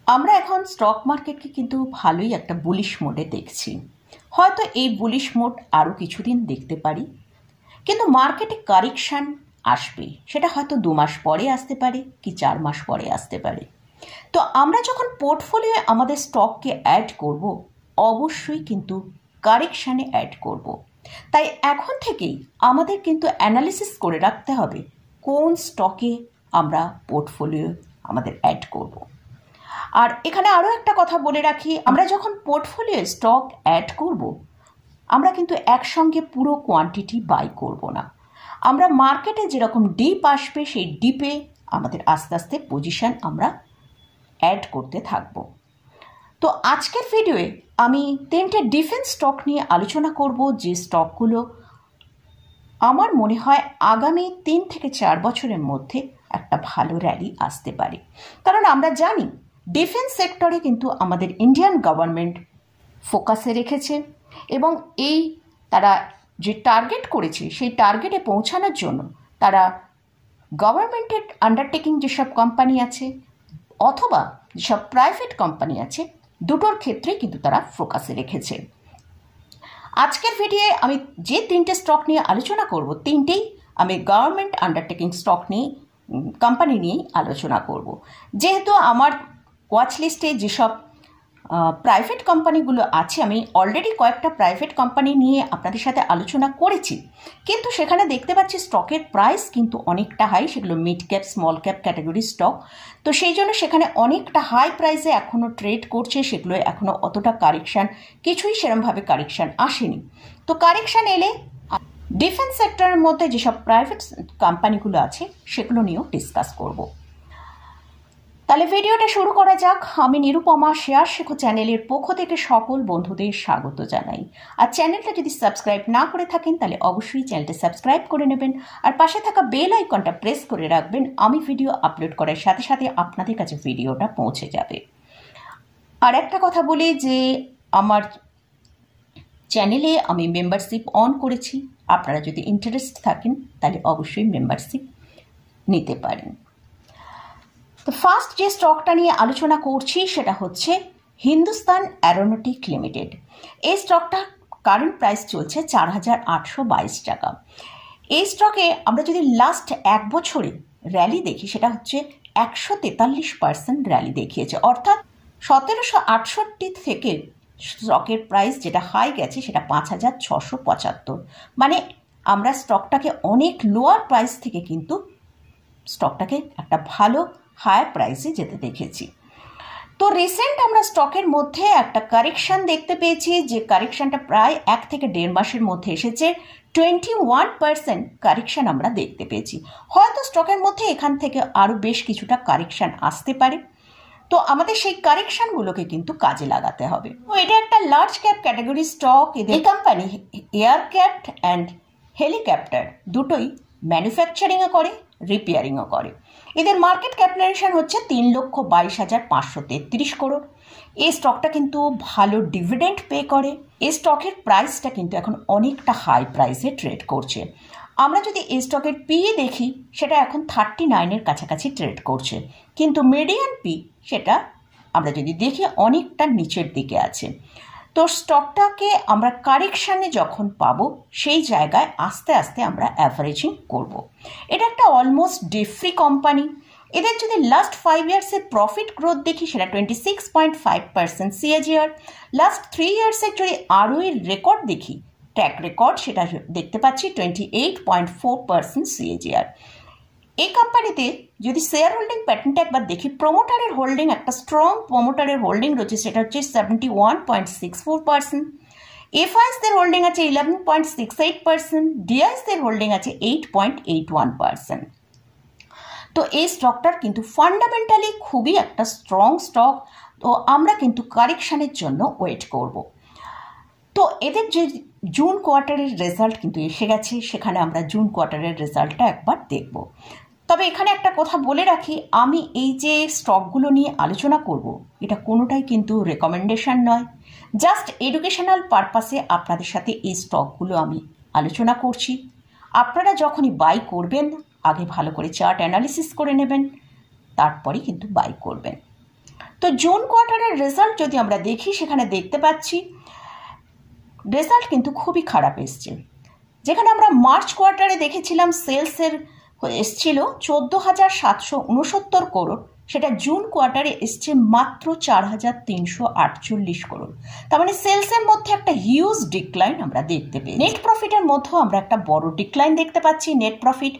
আমরা এখন স্টক মার্কেটকে কিন্তু ভালোই একটা বুলিশ মোডে দেখছি। হয়তো এই বুলিশ মোড আরও কিছুদিন দেখতে পারি, কিন্তু মার্কেটে কারেকশান আসবে, সেটা হয়তো 2 মাস পরে আসতে পারে কি 4 মাস পরে আসতে পারে। তো আমরা যখন পোর্টফোলিওয়ে আমাদের স্টককে অ্যাড করব, অবশ্যই কিন্তু কারেকশানে অ্যাড করব। তাই এখন থেকেই আমাদের কিন্তু অ্যানালিসিস করে রাখতে হবে কোন স্টকে আমরা পোর্টফোলিও আমাদের অ্যাড করব। আর এখানে আরও একটা কথা বলে রাখি, আমরা যখন পোর্টফোলিও স্টক অ্যাড করব, আমরা কিন্তু একসঙ্গে পুরো কোয়ান্টিটি বাই করব না। আমরা মার্কেটে যেরকম ডিপ আসবে সেই ডিপে আমাদের আস্তে আস্তে পজিশন আমরা অ্যাড করতে থাকব। তো আজকের ভিডিওয়ে আমি 3টে ডিফেন্স স্টক নিয়ে আলোচনা করব, যে স্টকগুলো আমার মনে হয় আগামী 3 থেকে 4 বছরের মধ্যে একটা ভালো র্যালি আসতে পারে। কারণ আমরা জানি ডিফেন্স সেক্টরে কিন্তু আমাদের ইন্ডিয়ান গভর্নমেন্ট ফোকাসে রেখেছে, এবং এই তারা যে টার্গেট করেছে সেই টার্গেটে পৌঁছানোর জন্য তারা গভর্নমেন্টের আন্ডারটেকিং যেসব কোম্পানি আছে অথবা যেসব প্রাইভেট কোম্পানি আছে, দুটোর ক্ষেত্রেই কিন্তু তারা ফোকাসে রেখেছে। আজকের ভিডিওয়ে আমি যে 3টে স্টক নিয়ে আলোচনা করব, 3টেই আমি গভর্নমেন্ট আন্ডারটেকিং স্টক নিয়ে কোম্পানি নিয়েই আলোচনা করব। যেহেতু আমার ওয়াচ লিস্টে যেসব প্রাইভেট কোম্পানিগুলো আছে, আমি অলরেডি কয়েকটা প্রাইভেট কোম্পানি নিয়ে আপনাদের সাথে আলোচনা করেছি, কিন্তু সেখানে দেখতে পাচ্ছি স্টকের প্রাইস কিন্তু অনেকটা হাই, সেগুলো mid cap small cap category stock. তো সেই জন্য সেখানে অনেকটা হাই প্রাইসে এখনও ট্রেড করছে, সেগুলো এখনও অতটা কারেকশান, কিছুই সেরমভাবে কারেকশান আসেনি। তো কারেকশান এলে ডিফেন্স সেক্টরের মধ্যে যেসব প্রাইভেট কোম্পানিগুলো আছে সেগুলো নিয়েও ডিসকাস করব। তাহলে ভিডিওটা শুরু করা যাক। আমি নিরুপমা, শেয়ার শেখো চ্যানেলের পক্ষ থেকে সকল বন্ধুদের স্বাগত জানাই। আর চ্যানেলটা যদি সাবস্ক্রাইব না করে থাকেন তাহলে অবশ্যই চ্যানেলটা সাবস্ক্রাইব করে নেবেন, আর পাশে থাকা বেল আইকনটা প্রেস করে রাখবেন। আমি ভিডিও আপলোড করার সাথে সাথে আপনাদের কাছে ভিডিওটা পৌঁছে যাবে। আর একটা কথা বলি যে আমার চ্যানেলে আমি মেম্বারশিপ অন করেছি, আপনারা যদি ইন্টারেস্ট থাকেন তাহলে অবশ্যই মেম্বারশিপ নিতে পারেন। তো ফার্স্ট যে স্টকটা নিয়ে আলোচনা করছি সেটা হচ্ছে হিন্দুস্তান অ্যারোনটিক লিমিটেড। এই স্টকটা কারেন্ট প্রাইস চলছে 4,822 টাকা। এই স্টকে আমরা যদি লাস্ট 1 বছরে র্যালি দেখি, সেটা হচ্ছে 143% র্যালি দেখিয়েছে, অর্থাৎ 1768 থেকে স্টকের প্রাইস যেটা হাই গেছে সেটা 5,675। মানে আমরা স্টকটাকে অনেক লোয়ার প্রাইস থেকে কিন্তু স্টকটাকে একটা ভালো হায়ার প্রাইসে যেতে দেখেছি। তো রিসেন্ট আমরা স্টকের মধ্যে একটা কারেকশান দেখতে পেয়েছি, যে কারেকশানটা প্রায় 1 থেকে 1.5 মাসের মধ্যে এসেছে। 21% কারেকশান আমরা দেখতে পেয়েছি। হয়তো স্টকের মধ্যে এখান থেকে আরও বেশ কিছুটা কারেকশান আসতে পারে। তো আমাদের সেই কারেকশানগুলোকে কিন্তু কাজে লাগাতে হবে। তো এটা একটা লার্জ ক্যাপ ক্যাটাগরি স্টক। এই কোম্পানি এয়ারক্রাফট অ্যান্ড হেলিকপ্টার দুটোই ম্যানুফ্যাকচারিংও করে, রিপেয়ারিংও করে। এদের মার্কেট ক্যাপিটালাইজেশন হচ্ছে 3,22,533 করোড়। এই স্টকটা কিন্তু ভালো ডিভিডেন্ড পে করে। এই স্টকের প্রাইসটা কিন্তু এখন অনেকটা হাই প্রাইসে ট্রেড করছে। আমরা যদি এই স্টকের পি দেখি, সেটা এখন 39-এর কাছাকাছি ট্রেড করছে, কিন্তু মিডিয়ান পি সেটা আমরা যদি দেখি অনেকটা নিচের দিকে আছে। তো স্টকটাকে আমরা কারেকশানে যখন পাবো, সেই জায়গায় আস্তে আস্তে আমরা অ্যাভারেজিং করব। এটা একটা অলমোস্ট ডে ফ্রি কোম্পানি। এদের যদি লাস্ট 5 ইয়ার্সের প্রফিট গ্রোথ দেখি, সেটা 26.5% সিএজিআর। লাস্ট 3 ইয়ার্সের যদি আরওই রেকর্ড দেখি, ট্র্যাক রেকর্ড, সেটা দেখতে পাচ্ছি 28.4% সিএজিআর। এই কোম্পানিতে যদি শেয়ার হোল্ডিং প্যাটার্নটা একবার দেখি, প্রোমোটারের হোল্ডিং, একটা স্ট্রং প্রোমোটারের হোল্ডিং রয়েছে, সেটা হচ্ছে 71.64%। এফআইএসদের হোল্ডিং আছে 11.68%, ডিআইএসদের হোল্ডিং আছে 8.81%। তো এই স্টকটার কিন্তু ফান্ডামেন্টালি খুবই একটা স্ট্রং স্টক। তো আমরা কিন্তু কারেকশানের জন্য ওয়েট করব। তো এদের যে জুন কোয়ার্টারের রেজাল্ট কিন্তু এসে গেছে, সেখানে আমরা জুন কোয়ার্টারের রেজাল্টটা একবার দেখব। তবে এখানে একটা কথা বলে রাখি, আমি এই যে স্টকগুলো নিয়ে আলোচনা করব, এটা কোনোটাই কিন্তু রেকমেন্ডেশন নয়, জাস্ট এডুকেশনাল পারপাসে আপনাদের সাথে এই স্টকগুলো আমি আলোচনা করছি। আপনারা যখনই বাই করবেন, আগে ভালো করে চার্ট অ্যানালিসিস করে নেবেন, তারপরে কিন্তু বাই করবেন। তো জুন কোয়ার্টারের রেজাল্ট যদি আমরা দেখি, সেখানে দেখতে পাচ্ছি রেজাল্ট কিন্তু খুবই খারাপ এসছে। যেখানে আমরা মার্চ কোয়ার্টারে দেখেছিলাম সেলসের এসছিল 14,769 করোড়, সেটা জুন কোয়ার্টারে এসছে মাত্র 4,348 করোড়। তার মানে সেলসের মধ্যে একটা হিউজ ডিক্লাইন আমরা দেখতে পাই। নেট প্রফিটের মধ্যেও আমরা একটা বড় ডিক্লাইন দেখতে পাচ্ছি। নেট প্রফিট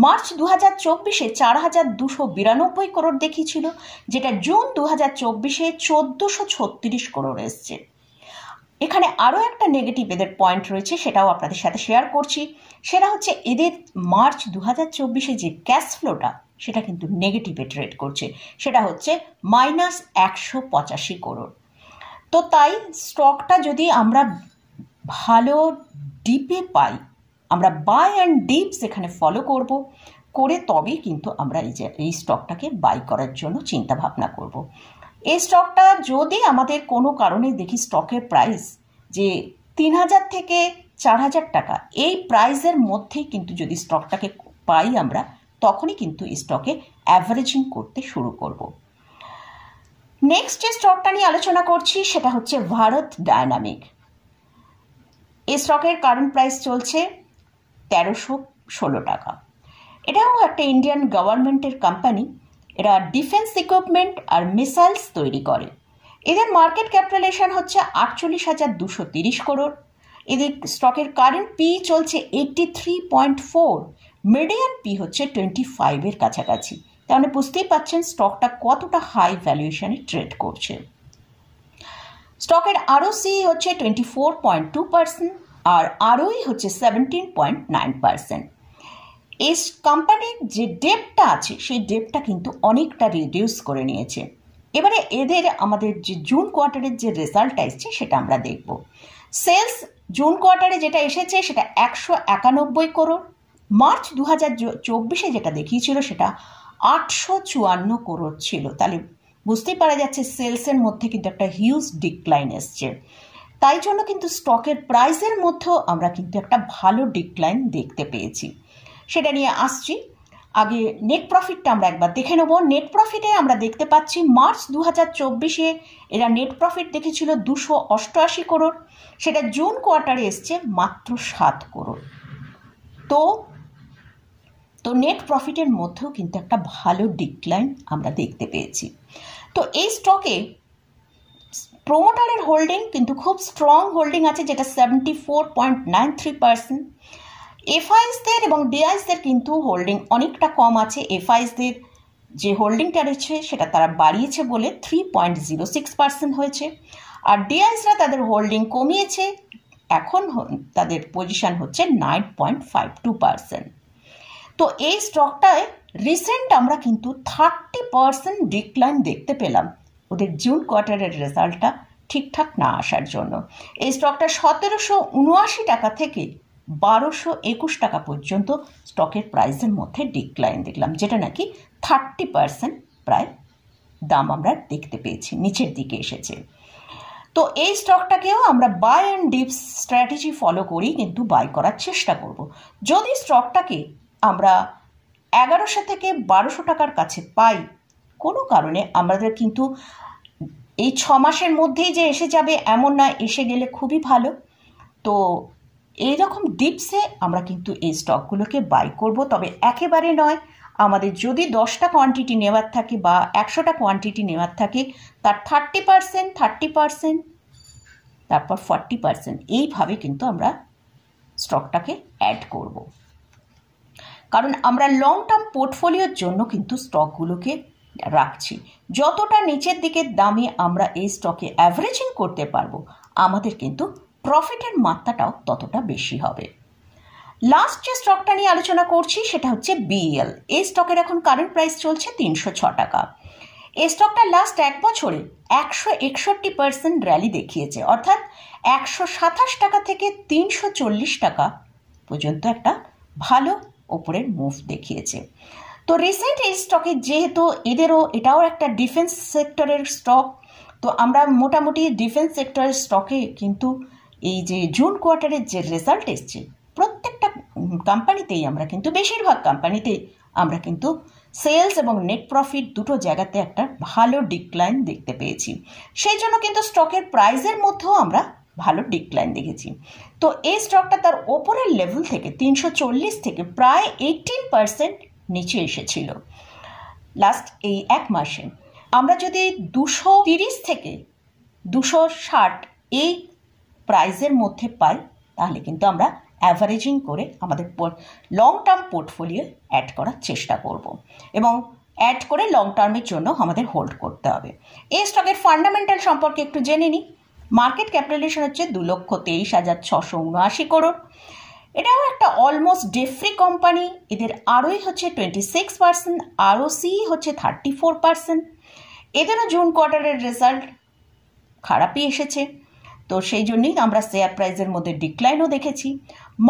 মার্চ 2024-এ 4,292 করোড় দেখিয়েছিল, যেটা জুন 2024-এ 1,436 করোড় এসছে। এখানে আরও একটা নেগেটিভ এদের পয়েন্ট রয়েছে, সেটাও আপনাদের সাথে শেয়ার করছি। সেটা হচ্ছে এদের মার্চ 2024-এ যে ক্যাশ ফ্লোটা, সেটা কিন্তু নেগেটিভে ট্রেড করছে, সেটা হচ্ছে -185 করোড়। তো তাই স্টকটা যদি আমরা ভালো ডিপে পাই, আমরা বাই অ্যান্ড ডিপস এখানে ফলো করে তবেই কিন্তু আমরা এই স্টকটাকে বাই করার জন্য চিন্তা ভাবনা করব। এই স্টকটা যদি আমাদের কোনো কারণে দেখি স্টকের প্রাইস যে 3,000 থেকে 4,000 টাকা, এই প্রাইসের মধ্যেই কিন্তু যদি স্টকটাকে পাই আমরা, তখনই কিন্তু এই স্টকে অ্যাভারেজিং করতে শুরু করব। নেক্সট যে স্টকটা নিয়ে আলোচনা করছি সেটা হচ্ছে ভারত ডায়নামিক। এই স্টকের কারেন্ট প্রাইস চলছে 1,316 টাকা। এটাও একটা ইন্ডিয়ান গভর্নমেন্টের কোম্পানি। এরা ডিফেন্স ইকুইপমেন্ট আর মিসাইলস তৈরি করে। এদের মার্কেট ক্যাপিটালাইজেশন হচ্ছে 48,230 করোড়। এদের স্টকের কারেন্ট পি চলছে 83.4, মিডিয়ান পি হচ্ছে 25-এর কাছাকাছি। তাহলে বুঝতেই পাচ্ছেন স্টকটা কতটা হাই ভ্যালুয়েশনে ট্রেড করছে। স্টকের আরওসি হচ্ছে 24.2% আর আরওই হচ্ছে 17.9%। এই কোম্পানির যে ডেপটা আছে, সেই ডেপটা কিন্তু অনেকটা রিডিউস করে নিয়েছে। এবারে এদের আমাদের যে জুন কোয়ার্টারের যে রেজাল্টটা এসছে সেটা আমরা দেখব। সেলস জুন কোয়ার্টারে যেটা এসেছে সেটা 191 করোড়। মার্চ 2024-এ যেটা দেখিয়েছিল সেটা 854 করোড় ছিল। তাহলে বুঝতেই পারা যাচ্ছে সেলসের মধ্যে কিন্তু একটা হিউজ ডিক্লাইন এসছে। তাই জন্য কিন্তু স্টকের প্রাইসের মধ্যেও আমরা কিন্তু একটা ভালো ডিক্লাইন দেখতে পেয়েছি। সেটা নিয়ে আসছি। আগে নেট প্রফিটটা আমরা একবার দেখে নেব। নেট প্রফিটে আমরা দেখতে পাচ্ছি মার্চ 2024-এ এরা নেট প্রফিট দেখেছিল 288 করোড়, সেটা জুন কোয়ার্টারে এসছে মাত্র 7 করোড়। তো নেট প্রফিটের মধ্যেও কিন্তু একটা ভালো ডিক্লাইন আমরা দেখতে পেয়েছি। তো এই স্টকে প্রোমোটারের হোল্ডিং কিন্তু খুব স্ট্রং হোল্ডিং আছে, যেটা 74.93%। এফআইসদের এবং ডিআইসদের কিন্তু হোল্ডিং অনেকটা কম আছে। এফআইসদের যে হোল্ডিংটা রয়েছে সেটা তারা বাড়িয়েছে বলে 3.06% হয়েছে, আর ডিআইসরা তাদের হোল্ডিং কমিয়েছে, এখন তাদের পজিশন হচ্ছে 9.52%। তো এই স্টকটায় রিসেন্ট আমরা কিন্তু 30% ডিক্লাইন দেখতে পেলাম ওদের জুন কোয়ার্টারের রেজাল্টটা ঠিকঠাক না আসার জন্য। এই স্টকটা 1,779 টাকা থেকে 1,221 টাকা পর্যন্ত স্টকের প্রাইসের মধ্যে ডিক্লাইন দেখলাম, যেটা নাকি 30% প্রায় দাম আমরা দেখতে পেয়েছি, নিচের দিকে এসেছে। তো এই স্টকটাকেও আমরা buy and dips strategy follow করেই কিন্তু বাই করার চেষ্টা করব। যদি স্টকটাকে আমরা 1100 থেকে 1,200 টাকার কাছে পাই, কোনো কারণে আমাদের কিন্তু এই 6 মাসের মধ্যেই যে এসে যাবে এমন নয়, এসে গেলে খুবই ভালো। তো এইরকম ডিপসে আমরা কিন্তু এই স্টকগুলোকে বাই করব, তবে একেবারে নয়। আমাদের যদি 10টা কোয়ান্টিটি নেওয়ার থাকে বা 100টা কোয়ান্টিটি নেওয়ার থাকে, তার 30%, তারপর 40%, এইভাবে কিন্তু আমরা স্টকটাকে অ্যাড করব। কারণ আমরা লং টার্ম পোর্টফোলিওর জন্য কিন্তু স্টকগুলোকে রাখছি। যতটা নিচের দিকের দামে আমরা এই স্টকে অ্যাভারেজিং করতে পারবো, আমাদের কিন্তু প্রফিটের মাত্রাটাও ততটা বেশি হবে। লাস্ট যে স্টকটা নিয়ে আলোচনা করছি সেটা হচ্ছে বিএল। এই স্টকের এখন কারেন্ট প্রাইস চলছে 306 টাকা। এই স্টকটা লাস্ট 1 বছরে 161% র্যালি দেখিয়েছে, অর্থাৎ 127 টাকা থেকে 340 টাকা পর্যন্ত একটা ভালো ওপরের মুভ দেখিয়েছে। তো রিসেন্ট এই স্টকে যেহেতু এটাও একটা ডিফেন্স সেক্টরের স্টক, তো আমরা মোটামুটি ডিফেন্স সেক্টরের স্টকে কিন্তু এই যে জুন কোয়ার্টারের যে রেজাল্ট এসছে, প্রত্যেকটা কোম্পানিতেই আমরা কিন্তু বেশিরভাগ কোম্পানিতেই আমরা কিন্তু সেলস এবং নেট প্রফিট দুটো জায়গাতে একটা ভালো ডিক্লাইন দেখতে পেয়েছি। সেই জন্য কিন্তু স্টকের প্রাইসের মধ্যেও আমরা ভালো ডিক্লাইন দেখেছি। তো এই স্টকটা তার ওপরের লেভেল থেকে 340 থেকে প্রায় 18% নিচে এসেছিল লাস্ট এই এক মাসে। আমরা যদি 230 থেকে 260 এই প্রাইসের মধ্যে পাই, তাহলে কিন্তু আমরা অ্যাভারেজিং করে আমাদের লং টার্ম পোর্টফোলিও অ্যাড করার চেষ্টা করব এবং অ্যাড করে লং টার্মের জন্য আমাদের হোল্ড করতে হবে। এই স্টকের ফান্ডামেন্টাল সম্পর্কে একটু জেনে নিই। মার্কেট ক্যাপিটালাইজেশন হচ্ছে 2,23,679 করোড়। এটাও একটা অলমোস্ট ডেট ফ্রি কোম্পানি। এদের আরওই হচ্ছে 26%, আরওসি হচ্ছে 34%। এদেরও জুন কোয়ার্টারের রেজাল্ট খারাপই এসেছে, তো সেই জন্যই আমরা শেয়ার প্রাইসের মধ্যে ডিক্লাইনও দেখেছি।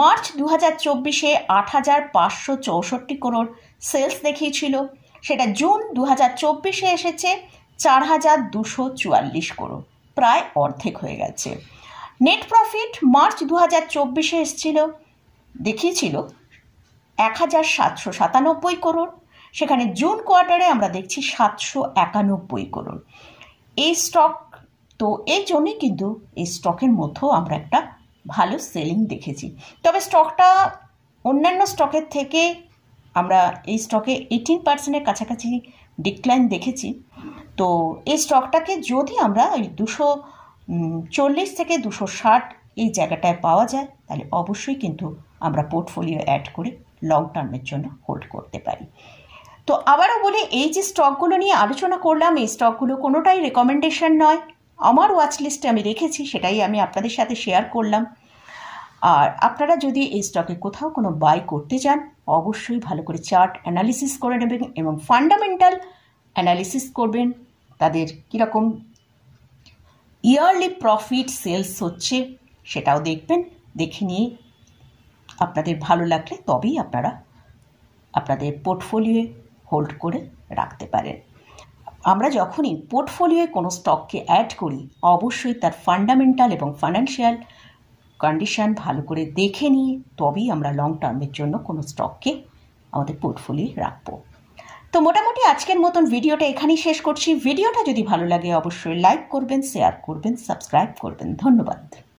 মার্চ 2024-এ 8,564 করোড় সেলস দেখিয়েছিল, সেটা জুন 2024-এ এসেছে 4,244 করোড়, প্রায় অর্ধেক হয়ে গেছে। নেট প্রফিট মার্চ 2024-এ দেখিয়েছিল 1,797 করোড়, সেখানে জুন কোয়ার্টারে আমরা দেখছি 791 করোড়। এই স্টক তো এই জন্যই কিন্তু এই স্টকের মধ্যেও আমরা একটা ভালো সেলিং দেখেছি। তবে স্টকটা অন্যান্য স্টকের থেকে আমরা এই স্টকে 18%-এর কাছাকাছি ডিক্লাইন দেখেছি। তো এই স্টকটাকে যদি আমরা ওই 240 থেকে 260 এই জায়গাটায় পাওয়া যায়, তাহলে অবশ্যই কিন্তু আমরা পোর্টফোলিও অ্যাড করে লং টার্মের জন্য হোল্ড করতে পারি। তো আবারও বলি, এই যে স্টকগুলো নিয়ে আলোচনা করলাম, এই স্টকগুলো কোনোটাই রেকমেন্ডেশন নয়, আমার ওয়াচ লিস্টে আমি রেখেছি, সেটাই আমি আপনাদের সাথে শেয়ার করলাম। আর আপনারা যদি এই স্টকে কোথাও কোনো বাই করতে চান, অবশ্যই ভালো করে চার্ট অ্যানালিসিস করে নেবেন এবং ফান্ডামেন্টাল অ্যানালিসিস করবেন, তাদের কীরকম ইয়ারলি প্রফিট সেলস হচ্ছে সেটাও দেখবেন। দেখে নিয়ে আপনাদের ভালো লাগলে তবেই আপনারা আপনাদের পোর্টফোলিওয়ে হোল্ড করে রাখতে পারেন। আমরা যখনই পোর্টফোলিওয়ে কোনো স্টককে অ্যাড করি, অবশ্যই তার ফান্ডামেন্টাল এবং ফাইন্যান্সিয়াল কন্ডিশন ভালো করে দেখে নিয়ে তবেই আমরা লং টার্মের জন্য কোনো স্টককে আমাদের পোর্টফোলিওয়ে রাখবো। তো মোটামুটি আজকের মতন ভিডিওটা এখানেই শেষ করছি। ভিডিওটা যদি ভালো লাগে অবশ্যই লাইক করবেন, শেয়ার করবেন, সাবস্ক্রাইব করবেন। ধন্যবাদ।